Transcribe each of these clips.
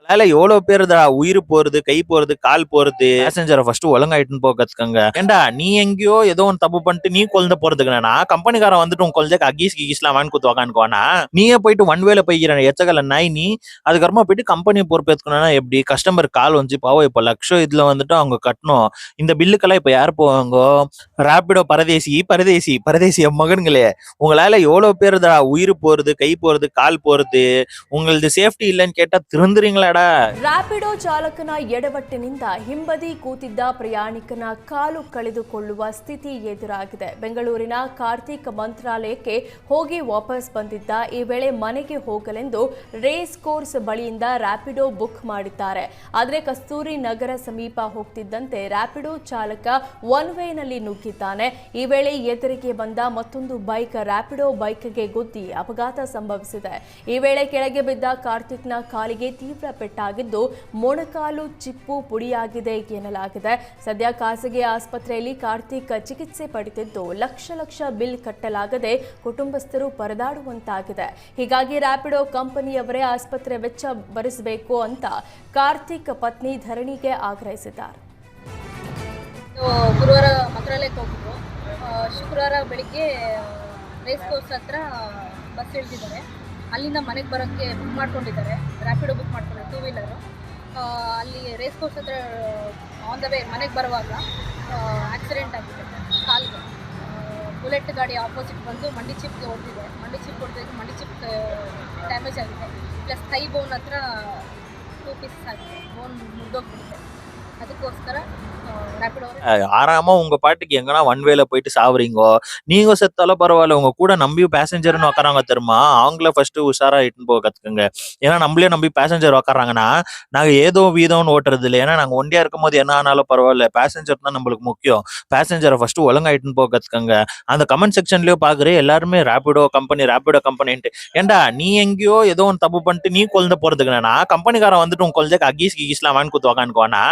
வேலை எவ்வளவு பேருடா உயிர் போறது, கை போறது, கால் போறது. பேசஞ்சரை ஃபர்ஸ்ட் ஒழுங்கா இட்டுன்னு போக கத்துக்கங்க. ஏன்டா நீ எங்கேயோ ஏதோ ஒன்று தப்பு பண்ணிட்டு நீ குழந்தை போறதுக்குனா கம்பெனிக்காரன் வந்துட்டு உன் குழந்தைக்கு அகீஸ் கீஸ்லாம் வாங்கி கொடுத்து உக்காந்துக்குவானா? நீயே போயிட்டு ஒன் வேல போய்க்கிற எச்சகல நாய் நீ. அதுக்கப்புறமா போயிட்டு கம்பெனி பொறுப்பேற்றுக்கணும்னா எப்படி? கஸ்டமர் கால் வந்து பாவம் இப்ப லட்சம் இதுல வந்துட்டு அவங்க கட்டணும். இந்த பில்லுக்கெல்லாம் இப்ப யார் போவாங்க? ராபிடோ பரதேசி பரதேசி பரதேசி மகன்களே, உங்களால எவ்வளவு பேருடா உயிர் போறது, கை போறது, கால் போறது. உங்களது சேஃப்டி இல்லைன்னு கேட்டா திருந்துறீங்களாடா? ರ್ಯಾಪಿಡೋ ಚಾಲಕನ ಎಡವಟ್ಟಿನಿಂದ ಹಿಂಬದಿ ಕೂತಿದ್ದ ಪ್ರಯಾಣಿಕನ ಕಾಲು ಕಳೆದುಕೊಳ್ಳುವ ಸ್ಥಿತಿ ಎದುರಾಗಿದೆ. ಬೆಂಗಳೂರಿನ ಕಾರ್ತಿಕ್ ಮಂತ್ರಾಲಯಕ್ಕೆ ಹೋಗಿ ವಾಪಸ್ ಬಂದಿದ್ದ ಈ ವೇಳೆ ಮನೆಗೆ ಹೋಗಲೆಂದು ರೇಸ್ ಕೋರ್ಸ್ ಬಳಿಯಿಂದ ರ್ಯಾಪಿಡೋ ಬುಕ್ ಮಾಡಿದ್ದಾರೆ. ಆದರೆ ಕಸ್ತೂರಿ ನಗರ ಸಮೀಪ ಹೋಗ್ತಿದ್ದಂತೆ ರ್ಯಾಪಿಡೋ ಚಾಲಕ ಒನ್ ವೇನಲ್ಲಿ ನುಗ್ಗಿದ್ದಾನೆ. ಈ ವೇಳೆ ಎದುರಿಗೆ ಬಂದ ಮತ್ತೊಂದು ಬೈಕ್ ರ್ಯಾಪಿಡೋ ಬೈಕ್ಗೆ ಗುದ್ದಿ ಅಪಘಾತ ಸಂಭವಿಸಿದೆ. ಈ ವೇಳೆ ಕೆಳಗೆ ಬಿದ್ದ ಕಾರ್ತಿಕ್ನ ಕಾಲಿಗೆ ತೀವ್ರ ಪೆಟ್ಟಾಗಿದ್ದು ಮೊಣಕಾಲು ಚಿಪ್ಪು ಪುಡಿಯಾಗಿದೆ ಎನ್ನಲಾಗಿದೆ. ಸದ್ಯ ಖಾಸಗಿ ಆಸ್ಪತ್ರೆಯಲ್ಲಿ ಕಾರ್ತಿಕ್ ಚಿಕಿತ್ಸೆ ಪಡೆದಿದ್ದು ಲಕ್ಷ ಬಿಲ್ ಕಟ್ಟಲಾಗದೆ ಕುಟುಂಬಸ್ಥರು ಪರದಾಡುವಂತಾಗಿದೆ. ಹೀಗಾಗಿ ರ್ಯಾಪಿಡೋ ಕಂಪನಿಯವರೇ ಆಸ್ಪತ್ರೆ ವೆಚ್ಚ ಭರಿಸಬೇಕು ಅಂತ ಕಾರ್ತಿಕ್ ಪತ್ನಿ ಧರಣಿಗೆ ಆಗ್ರಹಿಸಿದ್ದಾರೆ. ಗುರುವಾರ ಮಂತ್ರಾಲಯಕ್ಕೆ ಹೋಗಿದ್ರು. ಶುಕ್ರವಾರ ಬೆಳಿಗ್ಗೆ ರೇಸ್ ಕೋರ್ಸ್ ಹತ್ರ ಬಸ್ ಇಳಿದಿದ್ದಾರೆ. ಅಲ್ಲಿಂದ ಮನೆಗೆ ಬರೋಕ್ಕೆ ಬುಕ್ ಮಾಡ್ಕೊಂಡಿದ್ದಾರೆ, ರ್ಯಾಪಿಡೋ ಬುಕ್ ಮಾಡ್ಕೊಂಡಿದ್ದಾರೆ, ಟೂ ವೀಲರು. ಅಲ್ಲಿ ರೇಸ್ ಕೋರ್ಸ್ ಹತ್ರ ಆನ್ ದ ವೇ ಮನೆಗೆ ಬರುವಾಗ ಆಕ್ಸಿಡೆಂಟ್ ಆಗಿದೆ. ಕಾಲಿಗೆ ಬುಲೆಟ್ ಗಾಡಿ ಆಪೋಸಿಟ್ ಬಂದು ಮಂಡಿ ಚಿಪ್ಗೆ ಹೊಡೆದಿದೆ. ಮಂಡಿ ಚಿಪ್ ಹೊಡೆದಾಗ ಮಂಡಿ ಚಿಪ್ ಡ್ಯಾಮೇಜ್ ಆಗಿದೆ. ಪ್ಲಸ್ ಥೈ ಬೋನ್ ಹತ್ರ 2 ಪೀಸಸ್ ಆಗಿದೆ, ಬೋನ್ ಮುರಿದೋಗ್ಬಿಟ್ಟಿದೆ. ಅದಕ್ಕೋಸ್ಕರ ஆறாம உங்க பாட்டுக்கு எங்கன்னா ஒன் வேல போயிட்டு சாவுறீங்கோ. நீங்க செத்தாலும் பரவாயில்ல, உங்க கூட நம்பி பேசஞ்சர்னு உக்காராங்க தெரியுமா, அவங்கள ஃபர்ஸ்ட் உஷாரா இட்டுன்னு போக கத்துக்குங்க. ஏன்னா நம்மளே நம்பி பேசஞ்சர் உக்காராங்கன்னா நாங்க ஏதோ வீதம்னு ஓட்டுறது இல்லை. ஏன்னா நாங்க ஒண்டியா இருக்கும் போது என்ன ஆனாலும் பரவாயில்ல, பேசஞ்சர் தான் நம்மளுக்கு முக்கியம். பேசஞ்சரை ஃபர்ஸ்ட் ஒழுங்கா இட்டுன்னு போக கத்துக்கங்க. அந்த கமெண்ட் செக்ஷன்லயோ பாக்குறேன் எல்லாருமே ரேபிடோ கம்பெனின்ட்டு. ஏன்டா நீ எங்கேயோ ஏதோ ஒன்று தப்பு பண்ணிட்டு நீ குழந்தை போறதுக்குனா கம்பெனிக்காரன் வந்துட்டு உன் குழந்தைக்கு அகீஸ் கீஸ்லாம் வாங்கி கொடுத்து உக்காந்துக்குவானா?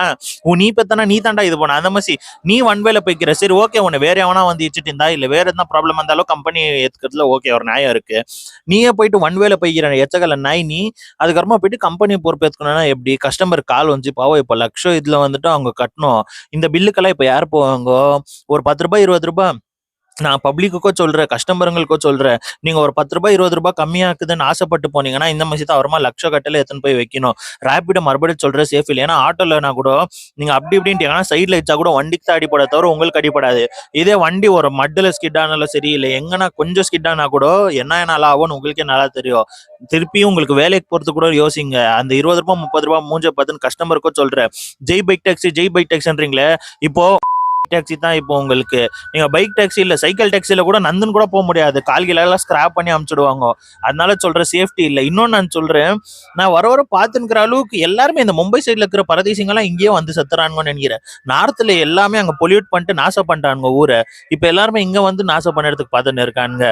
நீ பெத்தனா நீ தாண்டா இது போன அந்த மாதிரி நீ ஒன் வேல போய்க்கிற. சரி ஓகே, உன்னை வேற எவனா வந்து இச்சுட்டு இருந்தா இல்ல வேற எதனா ப்ராப்ளம் இருந்தாலும் கம்பெனி ஏத்துக்கிறதுல ஓகே ஒரு நியாயம் இருக்கு. நீயே போயிட்டு ஒன் வேல போய்க்கிற எச்சகல நாய் நீ. அதுக்கப்புறமா போயிட்டு கம்பெனி பொறுப்பேற்றுக்கணும்னா எப்படி? கஸ்டமர் கால் வந்து பாவம் இப்ப லட்சம் இதுல வந்துட்டு அவங்க கட்டணும். இந்த பில்லுக்கெல்லாம் இப்ப யார் போவாங்க? ஒரு 10 ரூபாய் 20 ரூபாய் நான் பப்ளிக்குக்கோ சொல்றேன், கஸ்டமருங்களுக்கோ சொல்றேன். நீங்க ஒரு 10 ரூபாய் 20 ரூபாய் கம்மியா இருக்குதுன்னு ஆசைப்பட்டு போனீங்கன்னா இந்த மாதிரி தான் அவரமா லட்ச கட்டல எத்தனை போய் வைக்கணும். ரேபிடோ மறுபடியும் சொல்றேன் சேஃப் இல்லை. ஏன்னா ஆட்டோலனா கூட நீங்க அப்படி இப்படின்ட்டு சைட்ல வச்சா கூட வண்டிக்கு தான் அடிப்பட தவிர உங்களுக்கு அடிப்படாது. இதே வண்டி ஒரு மட்டுல ஸ்கிட் ஆனாலும் சரி இல்லை எங்கன்னா கொஞ்சம் ஸ்கிட் ஆனா கூட என்ன நல்லா ஆகும்னு உங்களுக்கே நல்லா தெரியும். திருப்பியும் உங்களுக்கு வேலைக்கு போறது கூட யோசிங்க. அந்த 20 ரூபாய் 30 ரூபாய் மூஞ்ச பார்த்துன்னு கஸ்டமருக்கோ சொல்றேன். ஜெய் பைக் டாக்ஸின்றீங்களே, இப்போ டாக்ஸி தான் இப்போ உங்களுக்கு. நீங்க பைக் டாக்ஸி இல்ல சைக்கிள் டாக்ஸில கூட நந்தன் கூட போக முடியாது, கால்கில எல்லாம் ஸ்கிராப் பண்ணி அமுச்சிடுவாங்க. அதனால சொல்றேன் சேஃப்டி இல்லை. இன்னொன்னு நான் சொல்றேன், நான் வர பார்த்துக்கிற அளவுக்கு எல்லாருமே இந்த மும்பை சைட்ல இருக்கிற பரதேசிங்கெல்லாம் இங்கேயே வந்து செத்துறானுங்கன்னு நினைக்கிறேன். நார்த்ல எல்லாமே அங்க பொல்யூட் பண்ணிட்டு நாசம் பண்றானுங்க ஊரை. இப்ப எல்லாருமே இங்க வந்து நாசம் பண்ணுறதுக்கு பார்த்துன்னு இருக்கானுங்க.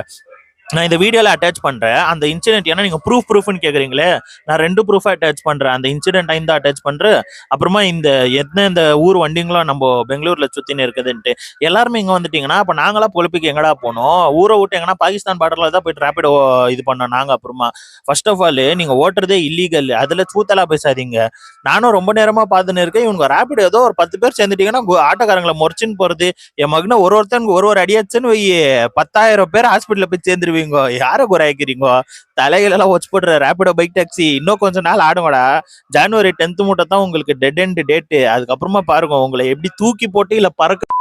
நான் இந்த வீடியோல அட்டாச் பண்றேன் அந்த இன்சிடென்ட். ஏன்னா நீங்க ப்ரூஃப்னு கேக்குறீங்களே, நான் 2 ப்ரூஃப் அட்டாச் பண்றேன். அந்த இன்சிடென்ட் தான் அட்டாச் பண்றேன். அப்புறமா இந்த ஊர் வண்டிங்களும் நம்ம பெங்களூர்ல சுத்தின்னு இருக்குதுன்ட்டு எல்லாருமே இங்க வந்துட்டீங்கன்னா அப்ப நாங்களா பொழுப்புக்கு எங்கடா போனோம்? ஊரை விட்டு எங்கன்னா பாகிஸ்தான் பார்டர்ல தான் போயிட்டு ரேபிடோ இது பண்ணோம் நாங்க. அப்புறமா ஃபர்ஸ்ட் ஆஃப் ஆல் நீங்க ஓட்டுறதே இல்லீகல், அதுல சூத்தலா பேசாதீங்க. நானும் ரொம்ப நேரமா பார்த்துன்னு இருக்கேன். இவங்க ரேபிடோ ஏதோ ஒரு 10 பேர் சேர்ந்துட்டீங்கன்னா ஆட்டோக்காரங்களை முறைச்சின்னு போறது. என் மகனை ஒருத்தனுக்கு ஒரு அடியாச்சுன்னு 10,000 பேர் ஹாஸ்பிட்டல்ல போய் சேர்ந்துருவீங்க. யார குறைக்கிறீங்க? தலைகளெல்லாம் வச்சு போடுற ரேபிடோ பைக் டாக்ஸி இன்னும் கொஞ்ச நாள் ஆடுங்கடா. ஜனவரி 10th மட்டும் தான் உங்களுக்கு டெட் எண்ட் டேட்டு. அதுக்கப்புறமா பாருங்க உங்களை எப்படி தூக்கி போட்டு இல்ல பறக்க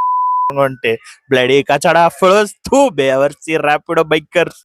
பிளடி கச்சடா ஃபர்ஸ்ட் 2 பேவர்ஸ் ரேபிடோ பைக்கர்ஸ்.